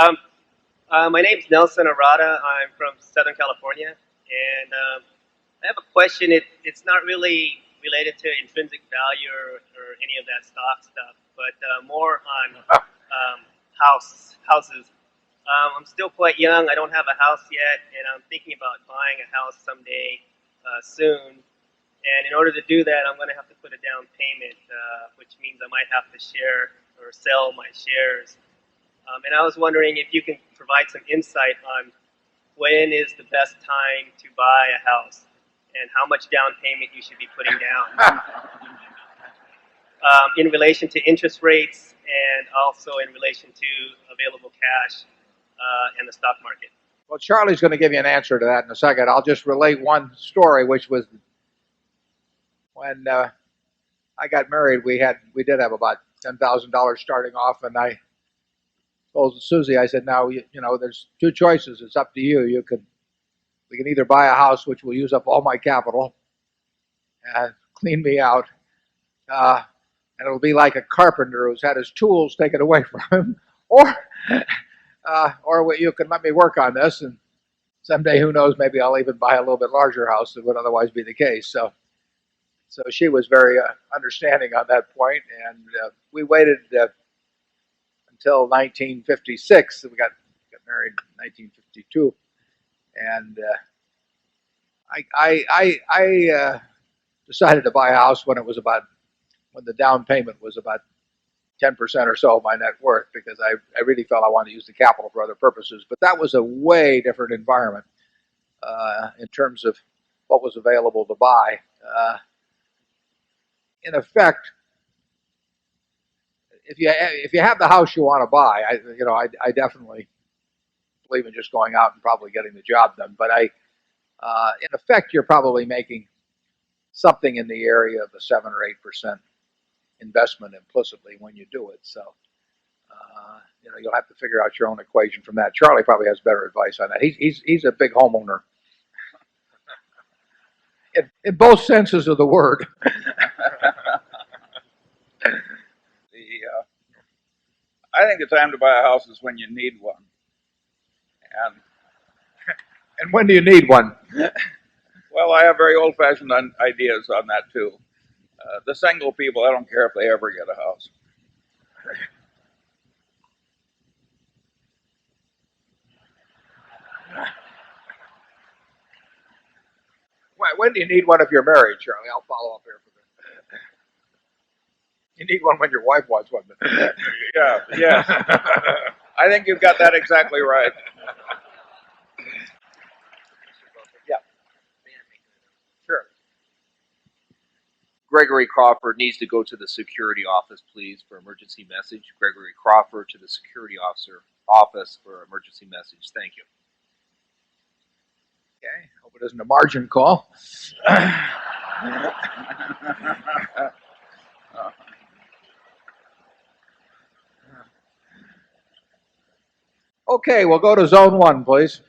My name's Nelson Arata. I'm from Southern California, and I have a question. It's not really related to intrinsic value or any of that stock stuff, but more on houses. I'm still quite young. I don't have a house yet, and I'm thinking about buying a house someday soon. And in order to do that, I'm going to have to put a down payment, which means I might have to share or sell my shares. And I was wondering if you can provide some insight on when is the best time to buy a house and how much down payment you should be putting down in relation to interest rates and also in relation to available cash and the stock market. Well, Charlie's going to give you an answer to that in a second. I'll just relate one story, which was when I got married. We did have about $10,000 starting off, and I told Susie, I said, now, you know, there's two choices. It's up to you. We can either buy a house, which will use up all my capital and clean me out, and it'll be like a carpenter who's had his tools taken away from him, or you can let me work on this, and someday, who knows, maybe I'll even buy a little bit larger house than would otherwise be the case. So she was very understanding on that point, and we waited until 1956. We got married in 1952, and I decided to buy a house when the down payment was about 10% or so of my net worth, because I really felt I wanted to use the capital for other purposes. But that was a way different environment in terms of what was available to buy. In effect, if you have the house you want to buy, I definitely believe in just going out and probably getting the job done. But in effect, you're probably making something in the area of a 7 or 8% investment implicitly when you do it. So you'll have to figure out your own equation from that. Charlie probably has better advice on that. He's a big homeowner in both senses of the word. I think the time to buy a house is when you need one. And when do you need one? Well, I have very old-fashioned ideas on that too. The single people, I don't care if they ever get a house. When do you need one if you're married, Charlie? I'll follow up here for this. You need one when your wife wants one. Yeah. I think you've got that exactly right. Yeah. Sure. Gregory Crawford needs to go to the security office, please, for emergency message. Gregory Crawford to the security office for emergency message. Thank you. Okay. Hope it isn't a margin call. Okay, we'll go to zone 1, please.